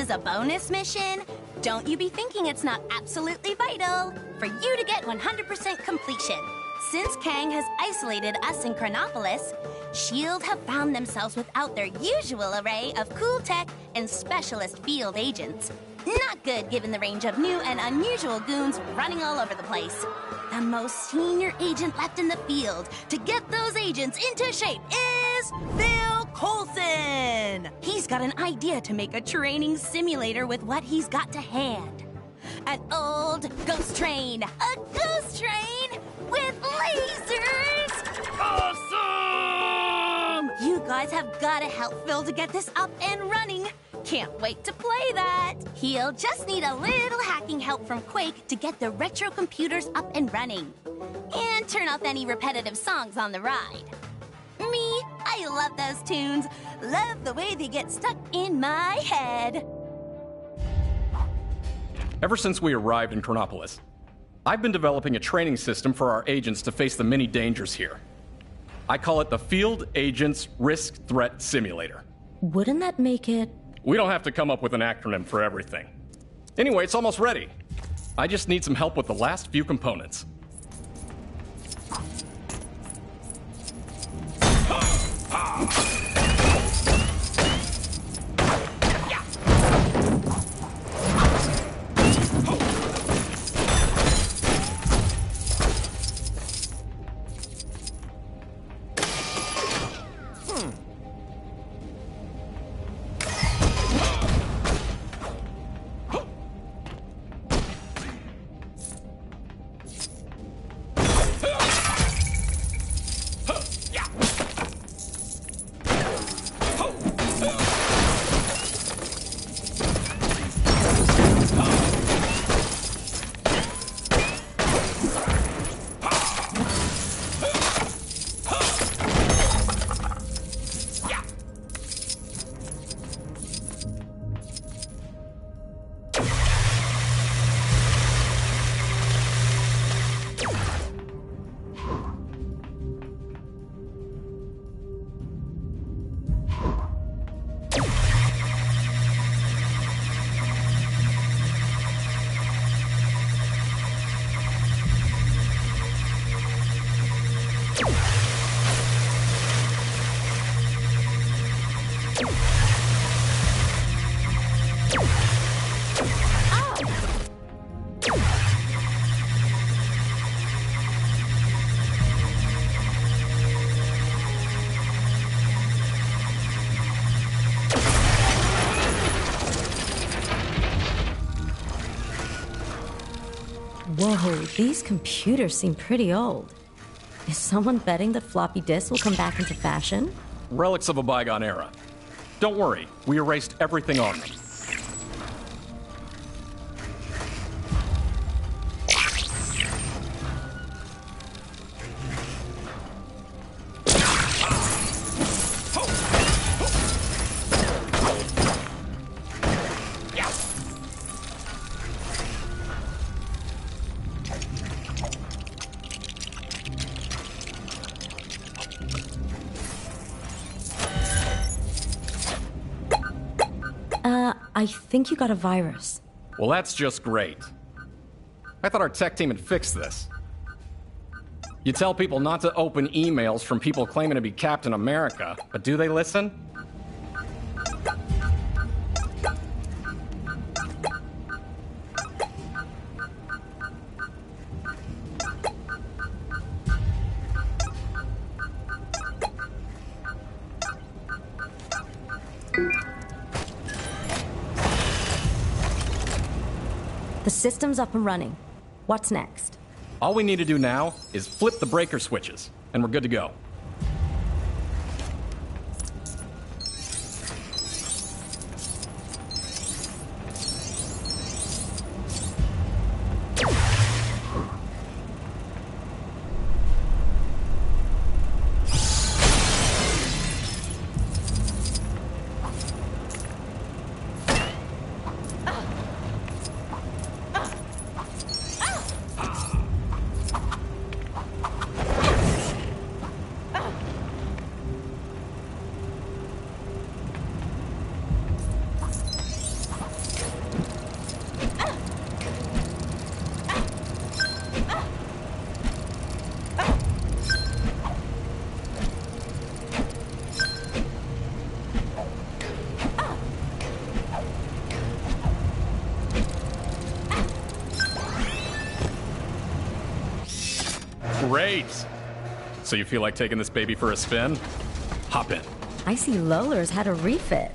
as a bonus mission, don't you be thinking it's not absolutely vital for you to get 100% completion. Since Kang has isolated us in Chronopolis, S.H.I.E.L.D. have found themselves without their usual array of cool tech and specialist field agents. Not good given the range of new and unusual goons running all over the place. The most senior agent left in the field to get those agents into shape is Phil Coulson. He's got an idea to make a training simulator with what he's got to hand. An old ghost train. A ghost train with lasers! Awesome! You guys have got to help Phil to get this up and running. Can't wait to play that. He'll just need a little hacking help from Quake to get the retro computers up and running. And turn off any repetitive songs on the ride. Me, I love those tunes. Love the way they get stuck in my head. Ever since we arrived in Chronopolis, I've been developing a training system for our agents to face the many dangers here. I call it the Field Agents Risk Threat Simulator. Wouldn't that make it... We don't have to come up with an acronym for everything. Anyway, it's almost ready. I just need some help with the last few components. Whoa, these computers seem pretty old. Is someone betting that floppy disks will come back into fashion? Relics of a bygone era. Don't worry, we erased everything on them. I think you got a virus. Well, that's just great. I thought our tech team had fixed this. You tell people not to open emails from people claiming to be Captain America, but do they listen? The system's up and running. What's next? All we need to do now is flip the breaker switches, and we're good to go. Great! So you feel like taking this baby for a spin? Hop in. I see Lola's had a refit.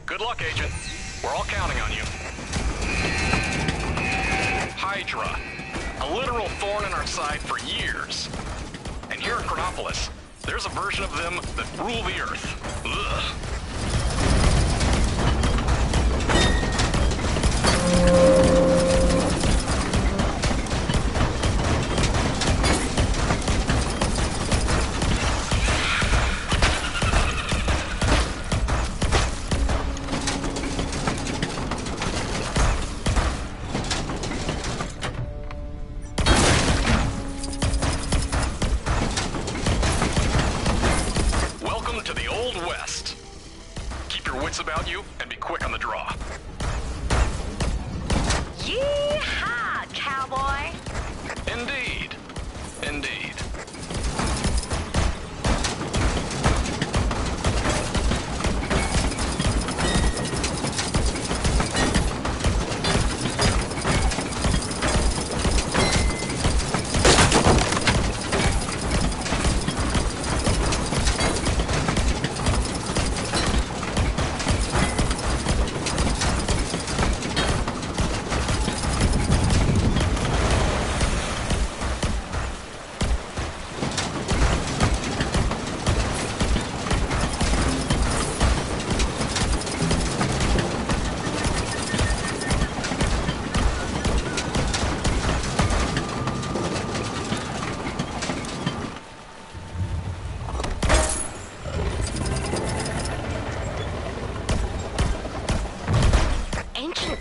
Good luck, Agent. We're all counting on you. Hydra. A literal thorn in our side for years. And here in Chronopolis, there's a version of them that rule the Earth. Ugh. About you and be quick on the draw. Yeehaw, cowboy! Indeed. Indeed.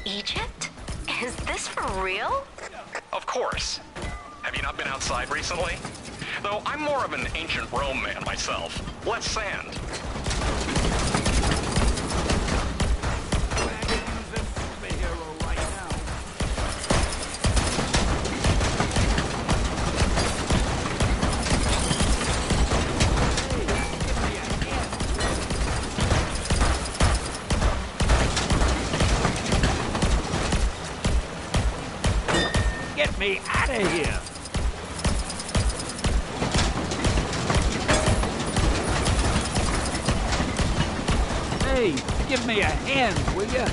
Egypt? Is this for real? Of course. Have you not been outside recently? Though I'm more of an ancient Rome man myself. Less sand. Get me out of here! Hey, give me a hand, will ya?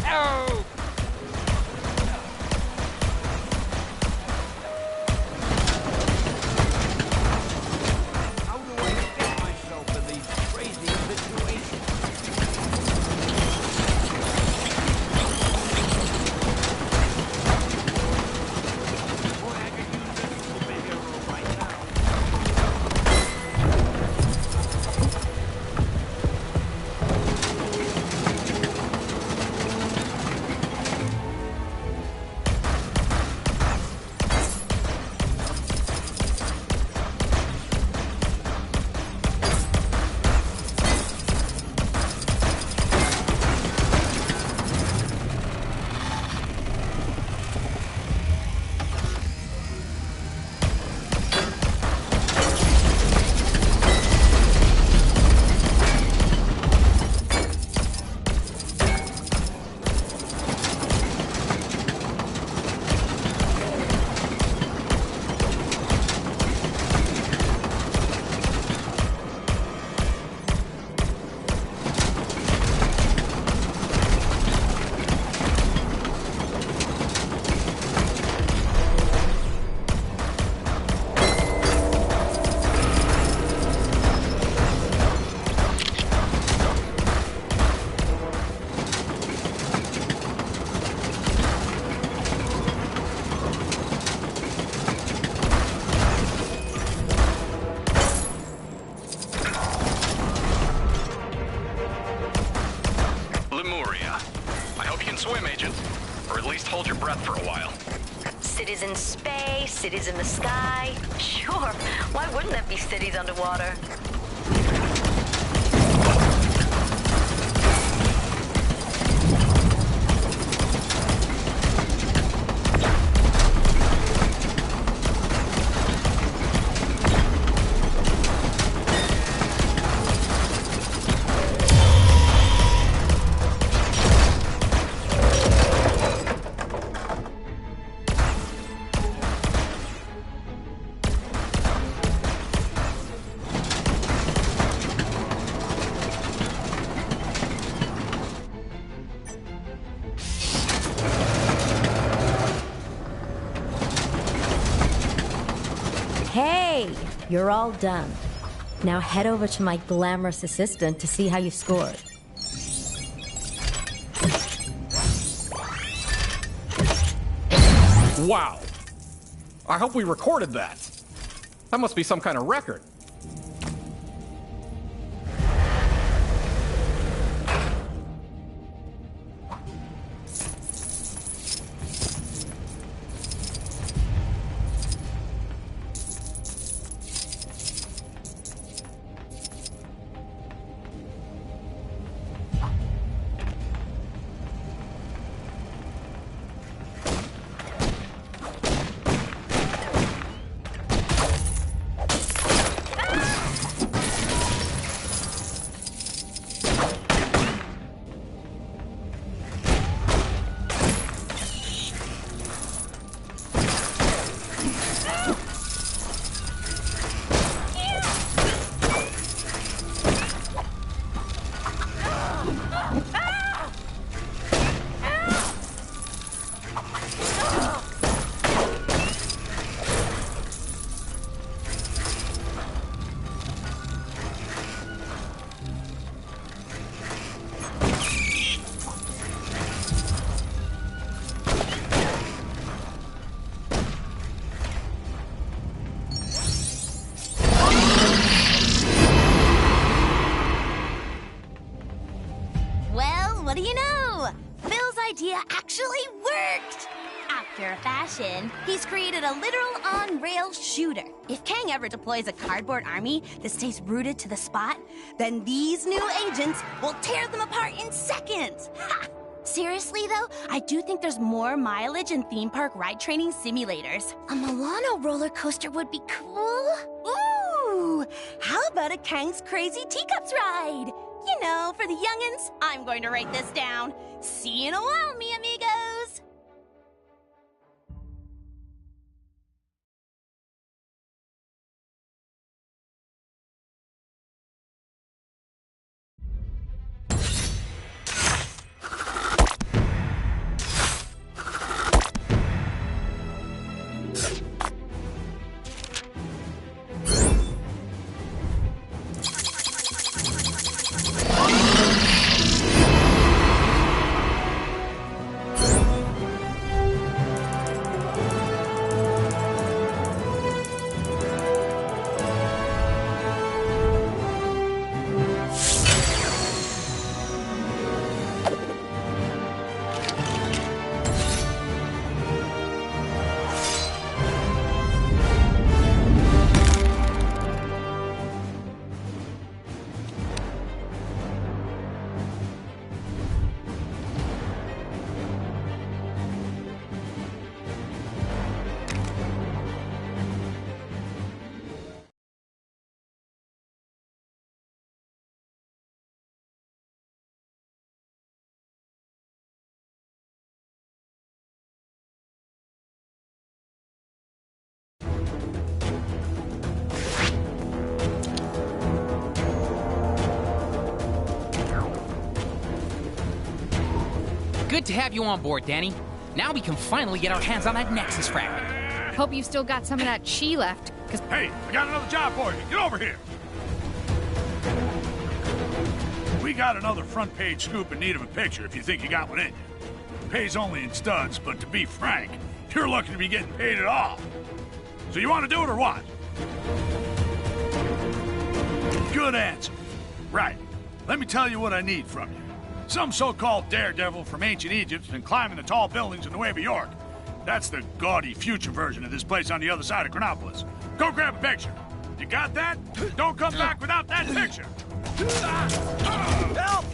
Ow! How do I fit myself in these crazy situations? Boy, I could use this superhero right now. cities in the sky. Sure, why wouldn't there be cities underwater? Hey, you're all done. Now head over to my glamorous assistant to see how you scored. Wow. I hope we recorded that. That must be some kind of record. What do you know? Phil's idea actually worked! After a fashion, he's created a literal on-rail shooter. If Kang ever deploys a cardboard army that stays rooted to the spot, then these new agents will tear them apart in seconds! Ha! Seriously, though, I do think there's more mileage in theme park ride training simulators. A Milano roller coaster would be cool. Ooh! How about a Kang's Crazy Teacups ride? You know, for the youngins, I'm going to write this down. See you in a while, mi amigos! Good to have you on board, Danny. Now we can finally get our hands on that Nexus fragment. Hope you still got some of that chi left, because... Hey, I got another job for you. Get over here. We got another front page scoop in need of a picture if you think you got one in you. Pays only in studs, but to be frank, you're lucky to be getting paid at all. So you want to do it or what? Good answer. Right. Let me tell you what I need from you. Some so-called daredevil from ancient Egypt's been climbing the tall buildings in Nueva York. That's the gaudy future version of this place on the other side of Chronopolis. Go grab a picture. You got that? Don't come back without that picture. Help!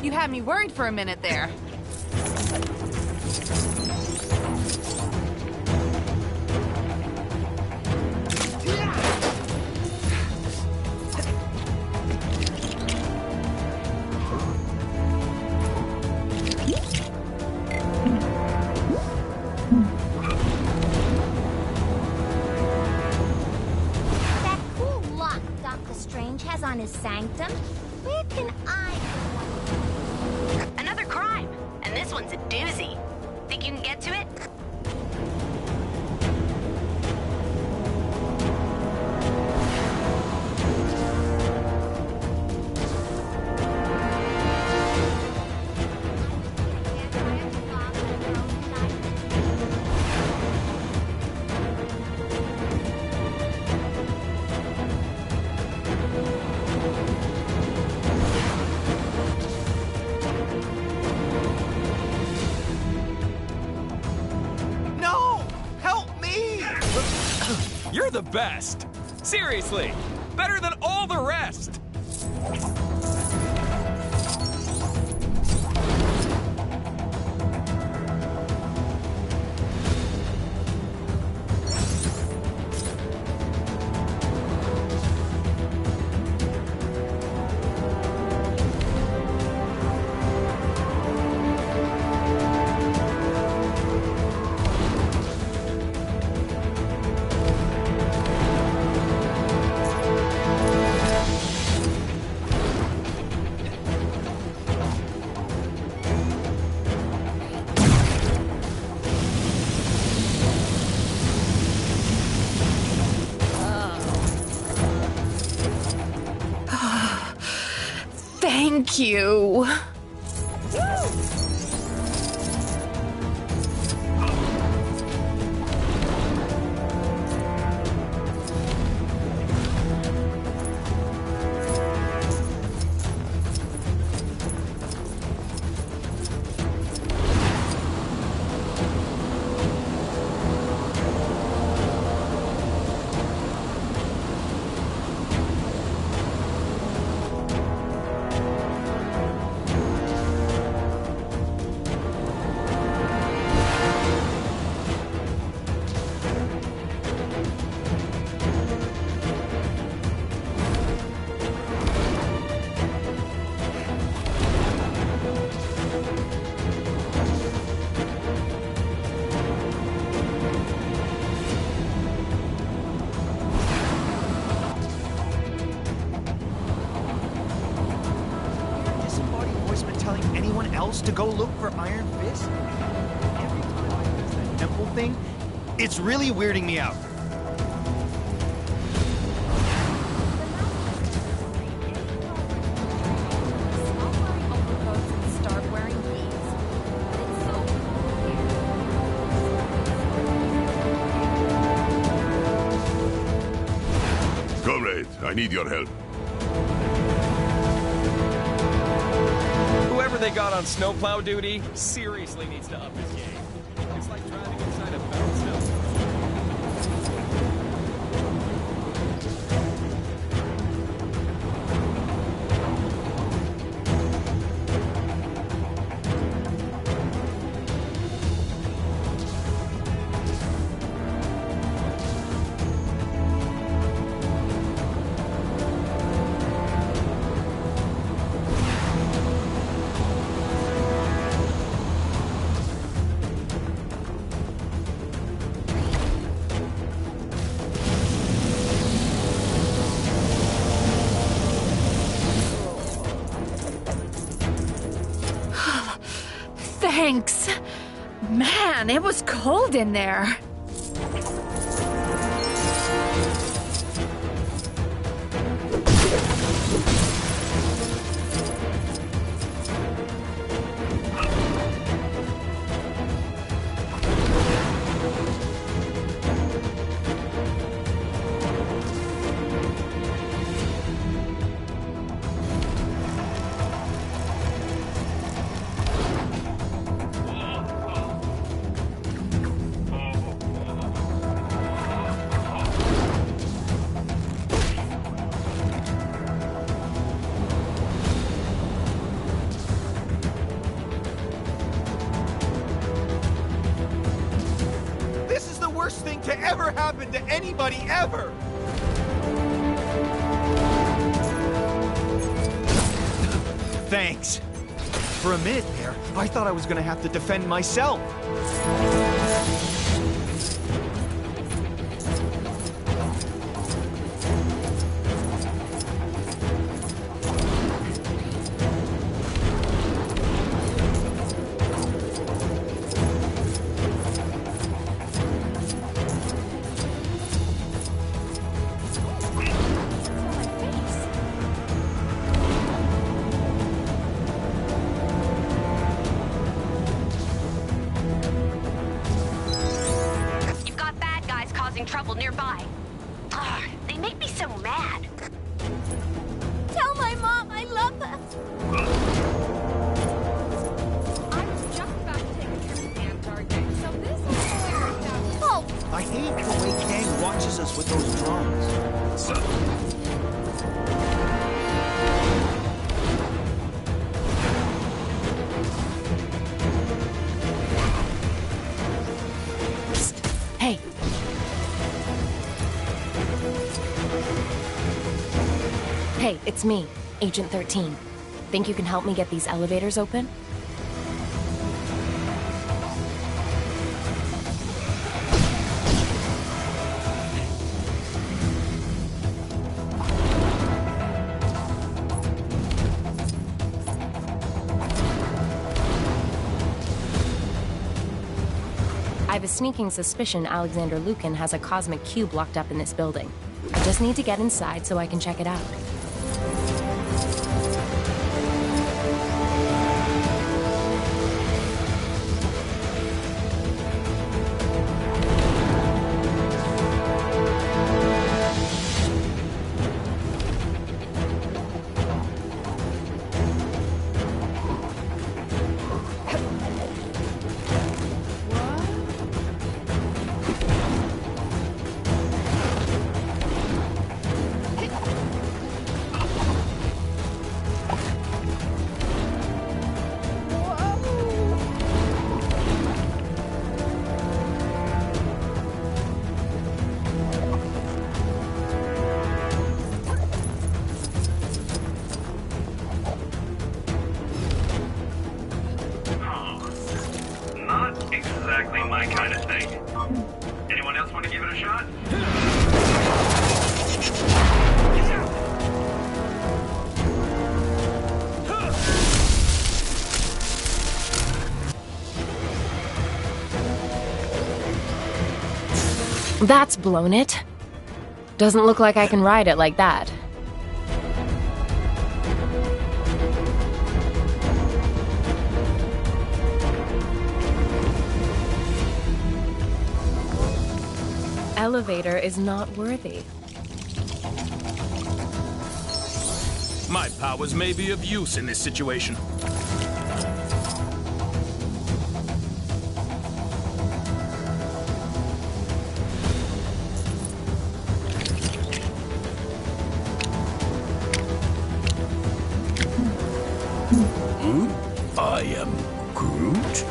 You had me worried for a minute there. That cool lock Doctor Strange has on his sanctum. Where can I go? Another crime, and this one's a doozy. Think you can get to it? No! Help me! You're the best! Seriously! Better than all the rest! Thank you. else to go look for Iron Fist? Every time I use that temple thing, it's really weirding me out. Comrade, I need your help. Whoever they got on snowplow duty seriously needs to up his game. It's like driving inside a bounce house. Thanks. Man, it was cold in there. Worst thing to ever happen to anybody ever! Thanks. For a minute there, I thought I was gonna have to defend myself. Trouble nearby. Ugh, they make me so mad. Tell my mom I love her. I was just about to take a trip to Antarctic, so this is worked out. Oh, I hate the way Kang watches us with those drones. Hey. Hey, it's me, Agent 13. Think you can help me get these elevators open? I have a sneaking suspicion Alexander Lukin has a cosmic cube locked up in this building. I just need to get inside so I can check it out. Exactly my kind of thing. Anyone else want to give it a shot? That's blown it. Doesn't look like I can ride it like that. Elevator is not worthy. My powers may be of use in this situation. I am Groot?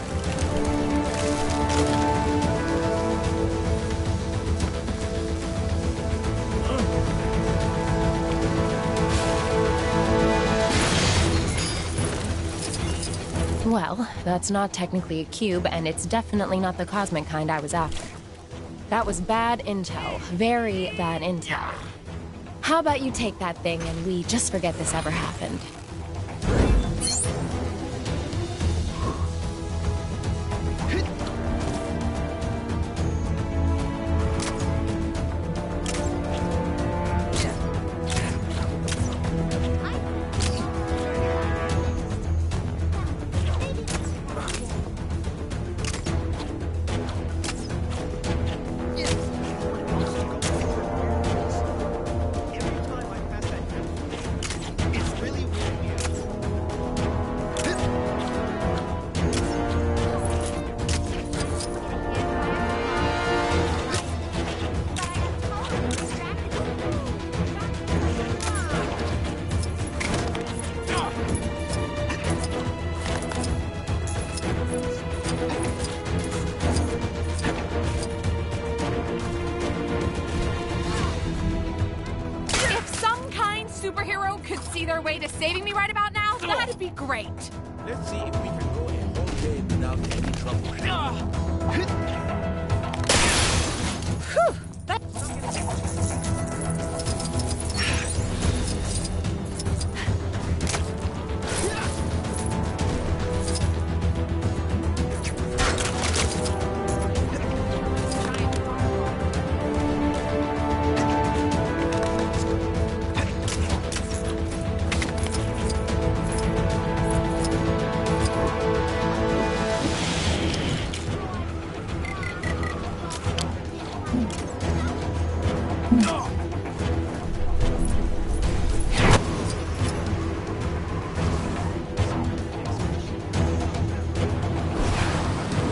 Well, that's not technically a cube, and it's definitely not the cosmic kind I was after. That was bad intel. Very bad intel. How about you take that thing and we just forget this ever happened? superhero could see their way to saving me right about now, that'd be great. Let's see if we can go a whole day without any trouble.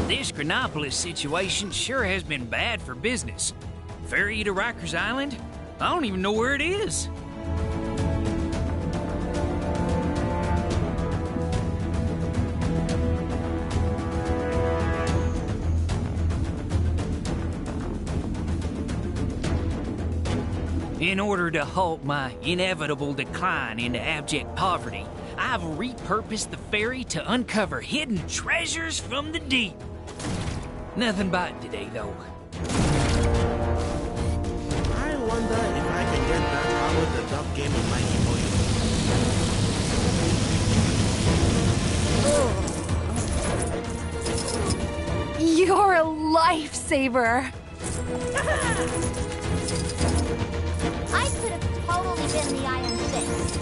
This Chronopolis situation sure has been bad for business. Ferry to Rikers Island? I don't even know where it is. In order to halt my inevitable decline into abject poverty, I've repurposed the ferry to uncover hidden treasures from the deep. Nothing biting today, though. I wonder if I can get that Howard the Duck game in my emoji. You're a lifesaver. I could have totally been the Iron Fist.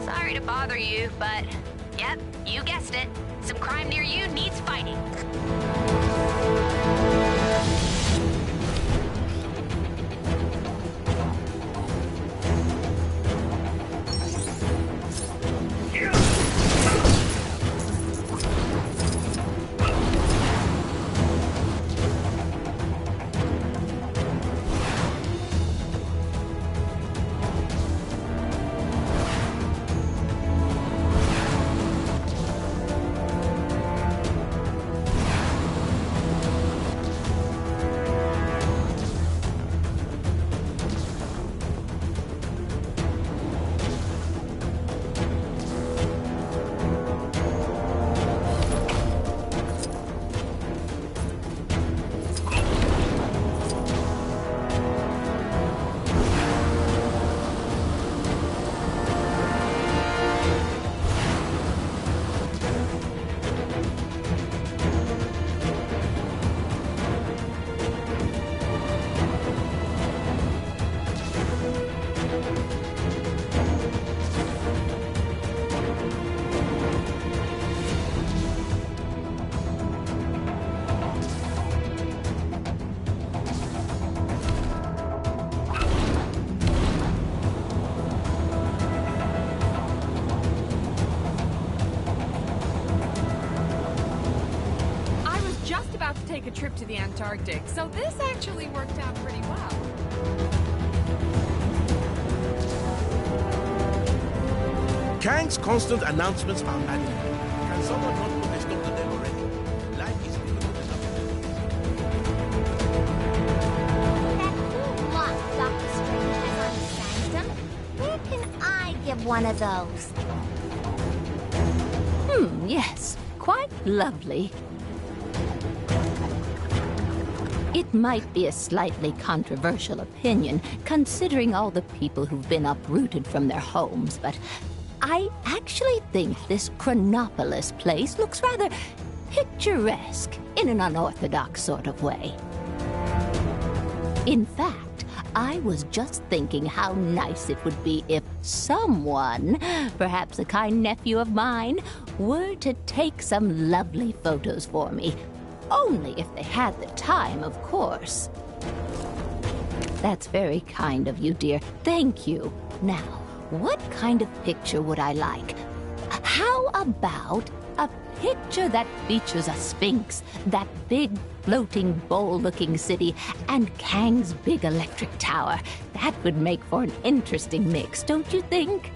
Sorry to bother you, but yep, you guessed it. Some crime near you needs fighting. make a trip to the Antarctic, so this actually worked out pretty well. Kang's constant announcements are maddening. Can someone not put a stop to them already? Life is beautiful enough. That cool lock Doctor Strange has on his sanctum. Where can I get one of those? Yes. Quite lovely. It might be a slightly controversial opinion, considering all the people who've been uprooted from their homes, but I actually think this Chronopolis place looks rather picturesque in an unorthodox sort of way. In fact, I was just thinking how nice it would be if someone, perhaps a kind nephew of mine, were to take some lovely photos for me. Only if they had the time, of course. That's very kind of you, dear. Thank you. Now, what kind of picture would I like? How about a picture that features a sphinx, that big floating bowl-looking city, and Kang's big electric tower? That would make for an interesting mix, don't you think?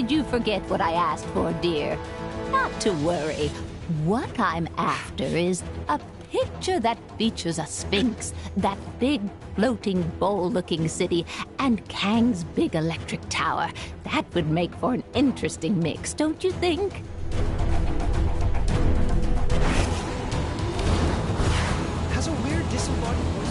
did you forget what I asked for, dear? Not to worry. What I'm after is a picture that features a sphinx, that big floating bowl-looking city, and Kang's big electric tower. That would make for an interesting mix, don't you think? Has a weird disembodied voice.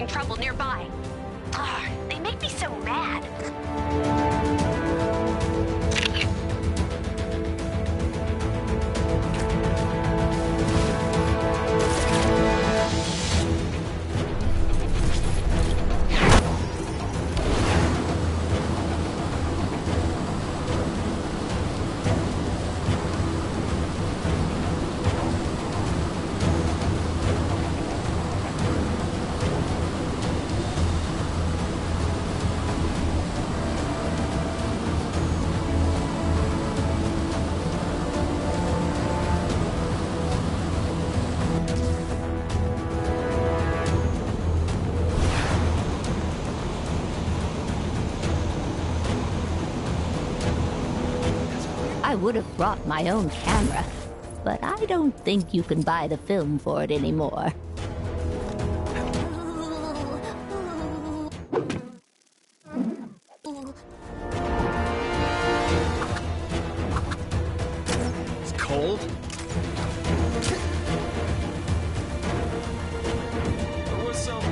Trouble nearby. They make me so mad. I would have brought my own camera, but I don't think you can buy the film for it anymore. It's cold? There was some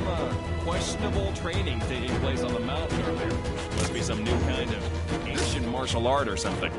questionable training taking place on the mountain earlier. Must be some new kind of ancient martial art or something.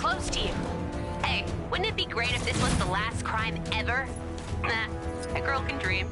close to you. Hey, wouldn't it be great if this was the last crime ever? Nah, a girl can dream.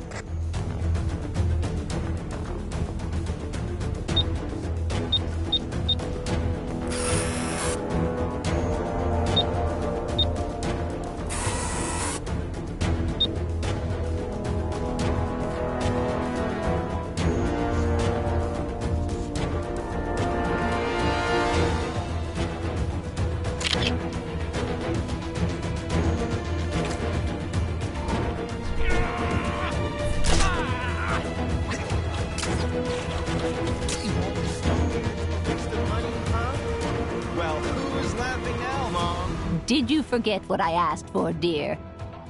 Well, who's laughing now, Mom? Did you forget what I asked for, dear?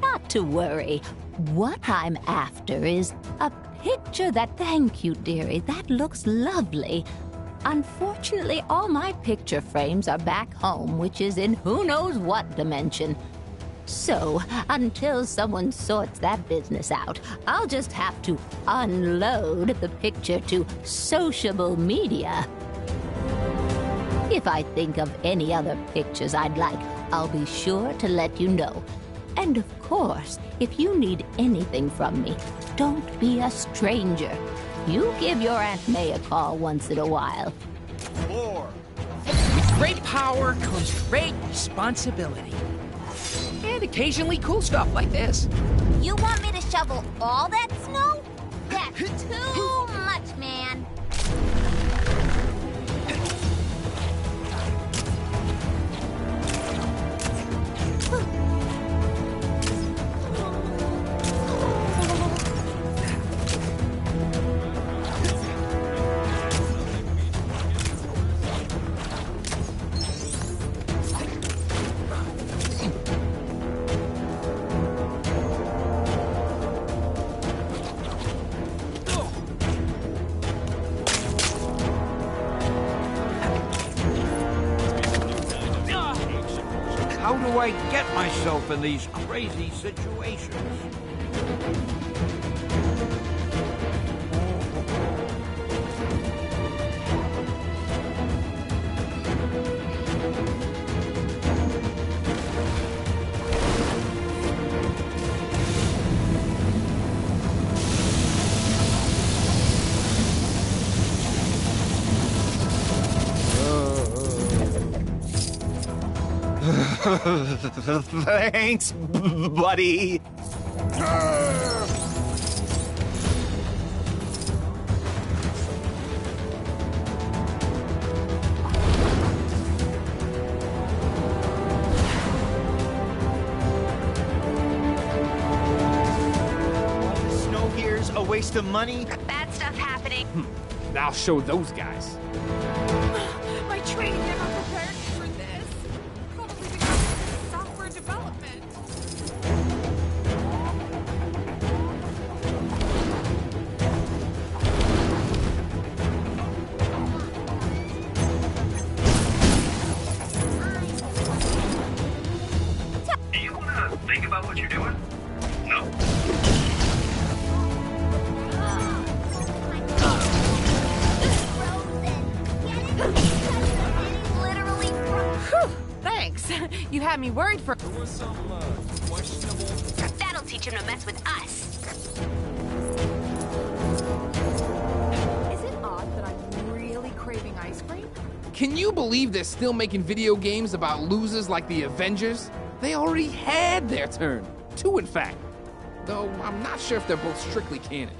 Not to worry. What I'm after is a picture that... Thank you, dearie. That looks lovely. Unfortunately, all my picture frames are back home, which is in who knows what dimension. So, until someone sorts that business out, I'll just have to unload the picture to sociable media. If I think of any other pictures I'd like, I'll be sure to let you know. And of course, if you need anything from me, don't be a stranger. You give your Aunt May a call once in a while. With great power comes great responsibility. And occasionally cool stuff like this. You want me to shovel all that snow? That's too much, man. How do I get myself in these crazy situations? Thanks, buddy. Snow here's a waste of money. Bad stuff happening. I'll show those guys. My training never prepared me for this. Probably because of software development. Do you want to think about what you're doing? No. Whew, thanks. You had me worried for... There was some questionable... That'll teach him to mess with us. Is it odd that I'm really craving ice cream? Can you believe they're still making video games about losers like the Avengers? They already had their turn. 2, in fact. Though I'm not sure if they're both strictly canon.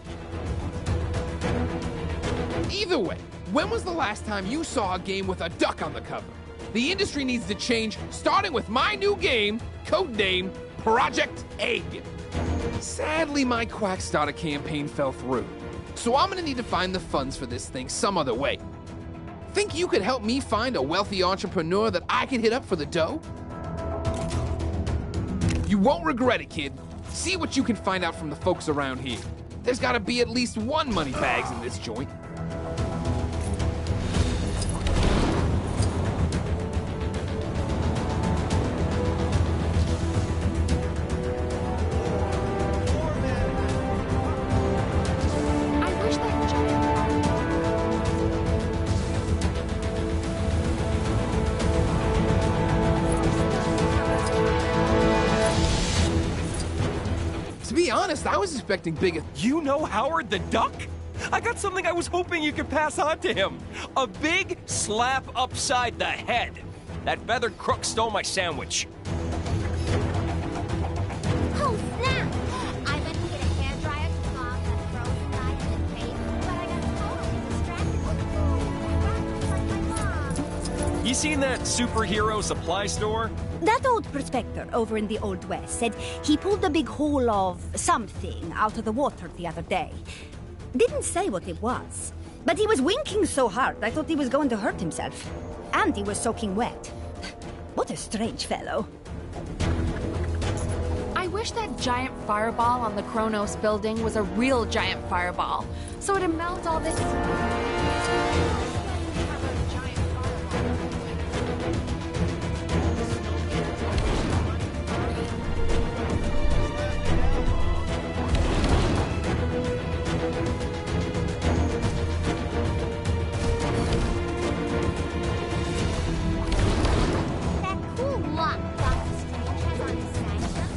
Either way, when was the last time you saw a game with a duck on the cover? The industry needs to change, starting with my new game, codenamed Project Egg. Sadly, my Quackstarter campaign fell through, so I'm gonna need to find the funds for this thing some other way. Think you could help me find a wealthy entrepreneur that I can hit up for the dough? You won't regret it, kid. See what you can find out from the folks around here. There's gotta be at least one moneybags in this joint. I wish that giant... honest, I was expecting bigger. You know Howard the Duck? I got something I was hoping you could pass on to him. A big slap upside the head. That feathered crook stole my sandwich. Oh, snap! I went to get a hairdryer to thaw out that frozen guy in the cave, but I got totally distracted with food. I got my mom. You seen that superhero supply store? That old prospector over in the Old West said he pulled a big hole of something out of the water the other day. Didn't say what it was, but he was winking so hard I thought he was going to hurt himself. And he was soaking wet. What a strange fellow. I wish that giant fireball on the Kronos building was a real giant fireball, so it'd melt all this... That cool lock Dr. Strange has on his sanctum.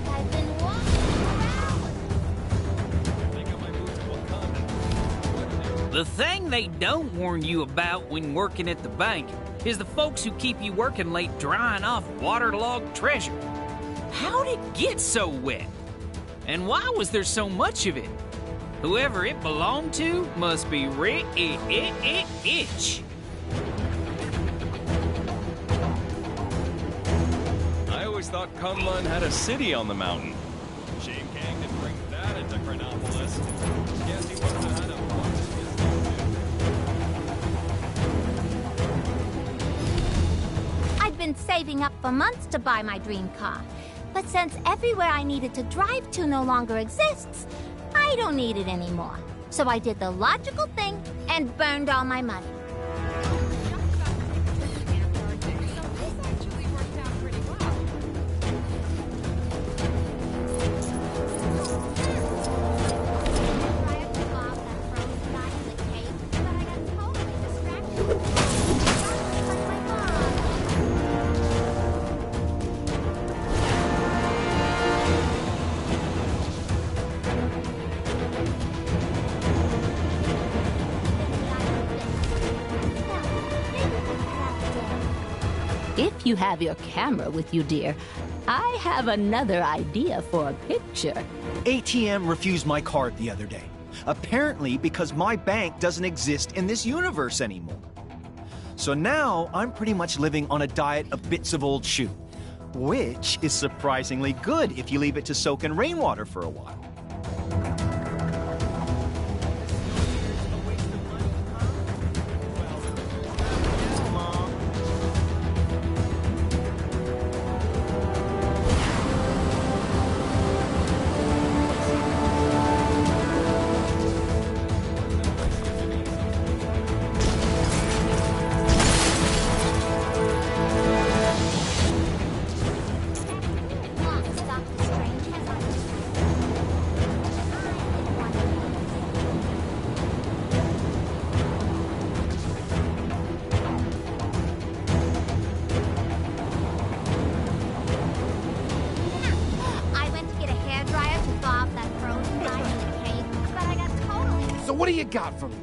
I've been walking around. The thing they don't warn you about when working at the bank is the folks who keep you working late drying off waterlogged treasure. How'd it get so wet? And why was there so much of it? Whoever it belonged to must be rich. I always thought Kunlun had a city on the mountain. Shame Kang didn't bring that into Chronopolis. Guess he must have had a bunch of his I'd been saving up for months to buy my dream car. But since everywhere I needed to drive to no longer exists, I don't need it anymore. So I did the logical thing and burned all my money. If you have your camera with you, dear, I have another idea for a picture. ATM refused my card the other day. Apparently because my bank doesn't exist in this universe anymore. So now I'm pretty much living on a diet of bits of old shoe, which is surprisingly good if you leave it to soak in rainwater for a while. So what do you got for me?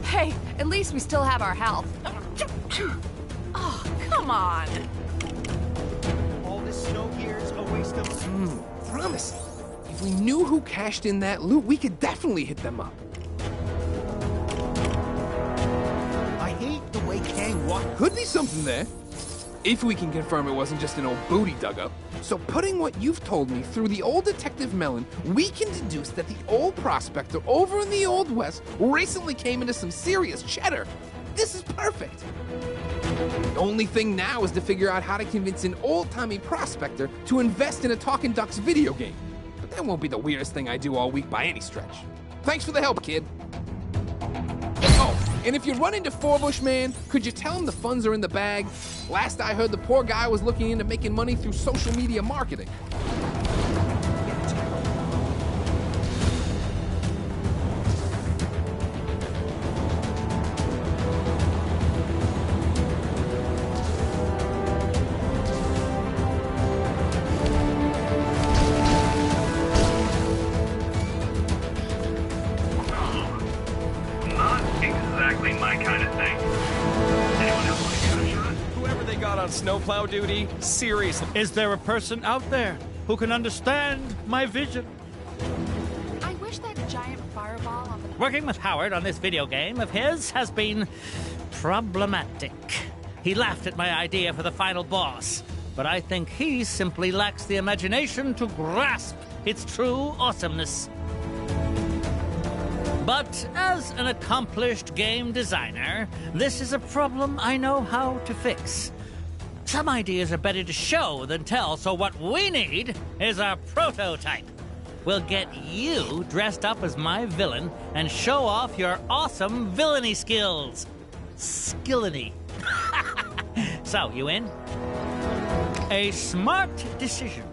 Hey, at least we still have our health. Oh, come on. All this snow here is a waste of... Promise. If we knew who cashed in that loot, we could definitely hit them up. I hate the way Kang walked. Could be something there. If we can confirm it wasn't just an old booty dug up. So putting what you've told me through the old Detective Melon, we can deduce that the old prospector over in the Old West recently came into some serious cheddar. This is perfect. The only thing now is to figure out how to convince an old-timey prospector to invest in a Talking Ducks video game. But that won't be the weirdest thing I do all week by any stretch. Thanks for the help, kid. Oh, And if you run into Forbush, man, could you tell him the funds are in the bag? Last I heard, the poor guy was looking into making money through social media marketing. Snowplow duty? Seriously. Is there a person out there who can understand my vision? I wish that giant fireball on the... Working with Howard on this video game of his has been problematic. He laughed at my idea for the final boss, but I think he simply lacks the imagination to grasp its true awesomeness. But as an accomplished game designer, this is a problem I know how to fix. Some ideas are better to show than tell, so what we need is a prototype. We'll get you dressed up as my villain and show off your awesome villainy skills. Skillany. So, you in? A smart decision.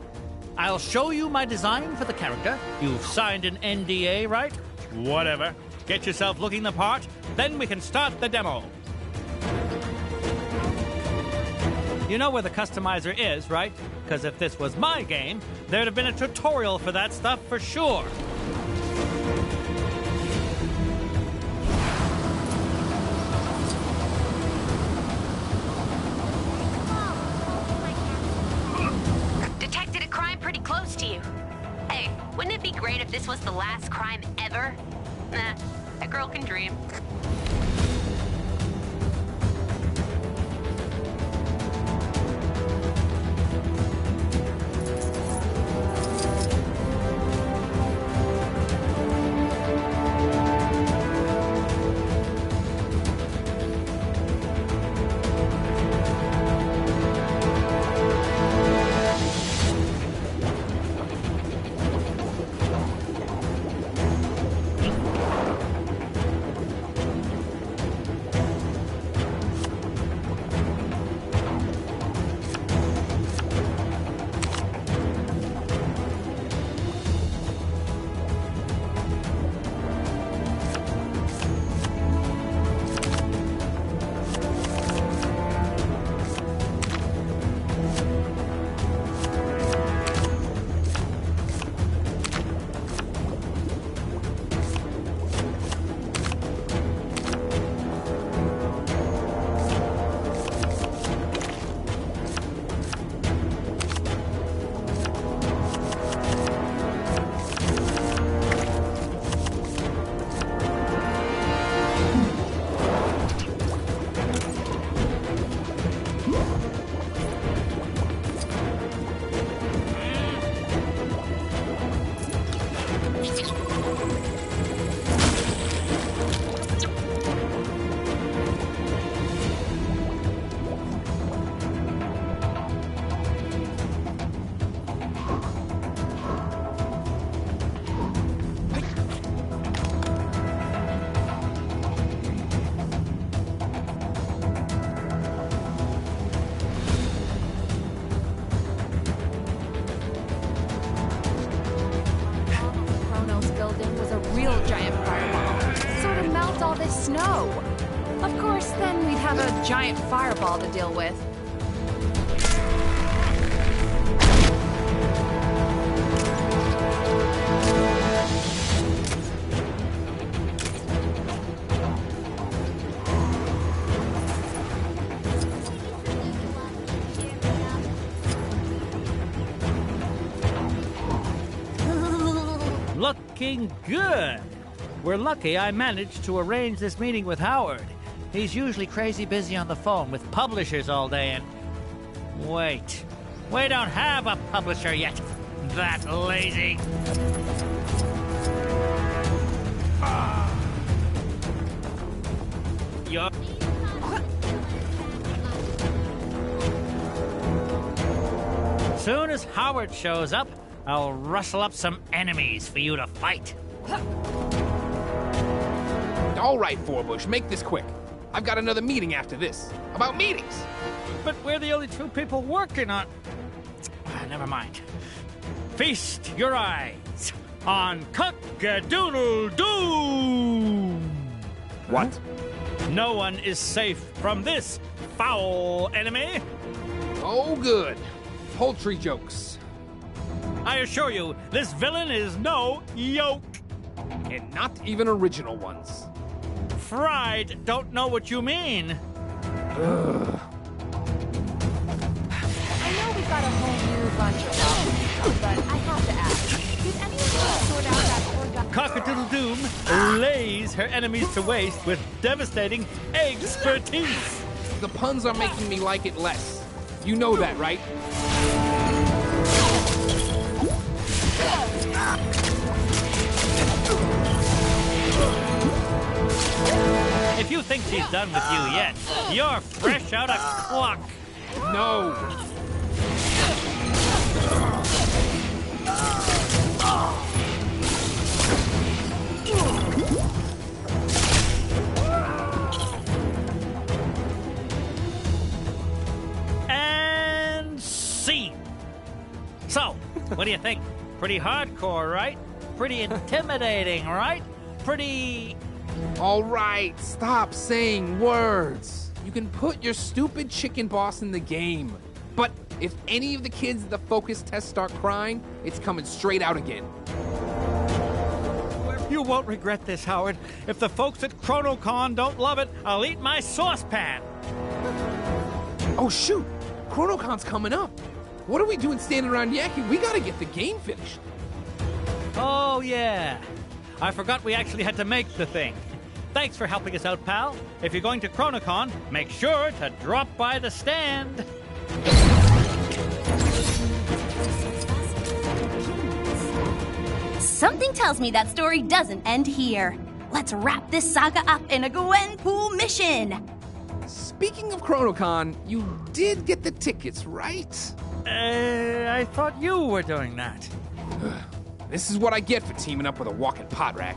I'll show you my design for the character. You've signed an NDA, right? Whatever. Get yourself looking the part, then we can start the demo. You know where the customizer is, right? Because if this was my game, there'd have been a tutorial for that stuff for sure. Detected a crime pretty close to you. Hey, wouldn't it be great if this was the last crime ever? Nah, a girl can dream. Snow. Of course, then we'd have a giant fireball to deal with. Looking good. We're lucky I managed to arrange this meeting with Howard. He's usually crazy busy on the phone with publishers all day and... Wait. We don't have a publisher yet. That lazy. You're... Soon as Howard shows up, I'll rustle up some enemies for you to fight. All right, Forbush, make this quick. I've got another meeting after this. About meetings. But we're the only two people working on... never mind. Feast your eyes on Cock-a-Doodle-Doo! What? No one is safe from this foul enemy. Oh, good. Poultry jokes. I assure you, this villain is no yoke. And not even original ones. Fried don't know what you mean. Ugh. I know we've got a whole new bunch of problems, but I have to ask, did anyone sort out that poor guy? Cock-a-doodle-doom lays her enemies to waste with devastating expertise. The puns are making me like it less. You know that, right? If you think she's done with you yet, you're fresh out of clock. No. And scene. So, what do you think? Pretty hardcore, right? Pretty intimidating, right? Pretty... All right, stop saying words. You can put your stupid chicken boss in the game. But if any of the kids at the focus test start crying, it's coming straight out again. You won't regret this, Howard. If the folks at ChronoCon don't love it, I'll eat my saucepan. Oh, shoot. ChronoCon's coming up. What are we doing standing around yakking? We gotta get the game finished. Oh, yeah. I forgot we actually had to make the thing. Thanks for helping us out, pal. If you're going to ChronoCon, make sure to drop by the stand. Something tells me that story doesn't end here. Let's wrap this saga up in a Gwenpool mission. Speaking of ChronoCon, you did get the tickets, right? I thought you were doing that. This is what I get for teaming up with a walking pot rack.